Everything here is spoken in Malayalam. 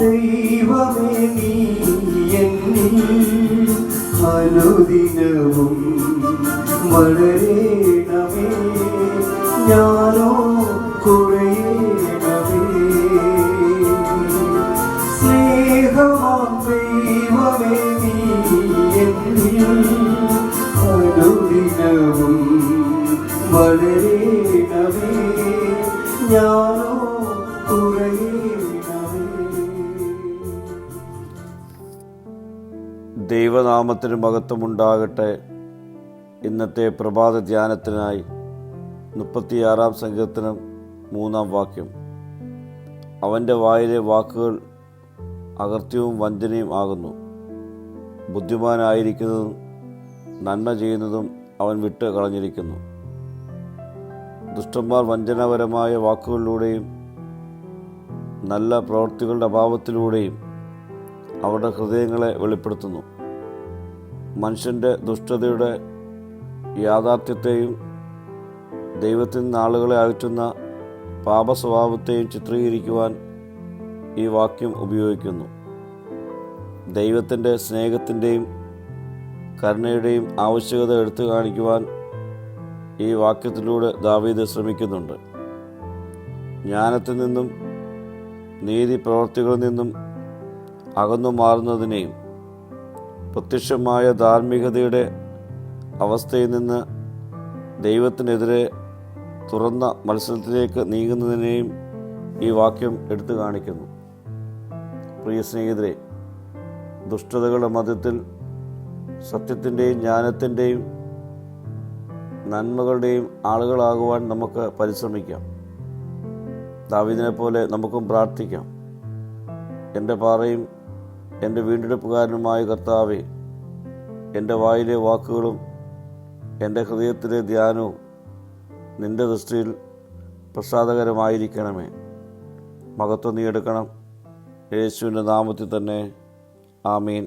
ദൈവമേ നീ എന്നിൽ അനുദിനവും വളരേണമേ, ഞാനോ കുറയണമേ. സ്നേഹമാം ദൈവമേ നീ എന്നിൽ അനുദിനവും വളരേണമേ, ഞാനോ കുറയണമേ. ദൈവനാമത്തിന് മഹത്വമുണ്ടാകട്ടെ. ഇന്നത്തെ പ്രഭാത ധ്യാനത്തിനായി 36 സങ്കീർത്തനം 3 വാക്യം. അവൻ്റെ വായിലെ വാക്കുകൾ അകൃത്യവും വഞ്ചനയും ആകുന്നു. ബുദ്ധിമാനായിരിക്കുന്നതും നന്മ ചെയ്യുന്നതും അവൻ വിട്ട് കളഞ്ഞിരിക്കുന്നു. ദുഷ്ടന്മാർ വഞ്ചനാപരമായ വാക്കുകളിലൂടെയും നല്ല പ്രവൃത്തികളുടെ അഭാവത്തിലൂടെയും അവരുടെ ഹൃദയങ്ങളെ വെളിപ്പെടുത്തുന്നു. മനുഷ്യൻ്റെ ദുഷ്ടതയുടെ യാഥാർത്ഥ്യത്തെയും ദൈവത്തിൽ നിന്ന് ആളുകളെ അകറ്റുന്ന പാപസ്വഭാവത്തെയും ചിത്രീകരിക്കുവാൻ ഈ വാക്യം ഉപയോഗിക്കുന്നു. ദൈവത്തിൻ്റെ സ്നേഹത്തിൻ്റെയും കരുണയുടെയും ആവശ്യകത എടുത്തു കാണിക്കുവാൻ ഈ വാക്യത്തിലൂടെ ദാവീദ് ശ്രമിക്കുന്നുണ്ട്. ജ്ഞാനത്തിൽ നിന്നും നീതി പ്രവർത്തികളിൽ നിന്നും അകന്നു മാറുന്നതിനെയും പ്രത്യക്ഷമായ ധാർമ്മികതയുടെ അവസ്ഥയിൽ നിന്ന് ദൈവത്തിനെതിരെ തുറന്ന മത്സരത്തിലേക്ക് നീങ്ങുന്നതിനെയും ഈ വാക്യം എടുത്തു കാണിക്കുന്നു. പ്രിയ സ്നേഹിതരെ, ദുഷ്ടതകളുടെ മധ്യത്തിൽ സത്യത്തിൻ്റെയും ജ്ഞാനത്തിൻ്റെയും നന്മകളുടെയും ആളുകളാകുവാൻ നമുക്ക് പരിശ്രമിക്കാം. ദാവീദിനെ പോലെ നമുക്കും പ്രാർത്ഥിക്കാം. എൻ്റെ പാറയും എൻ്റെ വീണ്ടെടുപ്പുകാരനുമായ കർത്താവേ, എൻ്റെ വായിലെ വാക്കുകളും എൻ്റെ ഹൃദയത്തിലെ ധ്യാനവും നിൻ്റെ ദൃഷ്ടിയിൽ പ്രസാദകരമായിരിക്കണമേ. മഹത്വം നീ എടുക്കണം. യേശുവിൻ്റെ നാമത്തിൽ തന്നെ. ആമീൻ.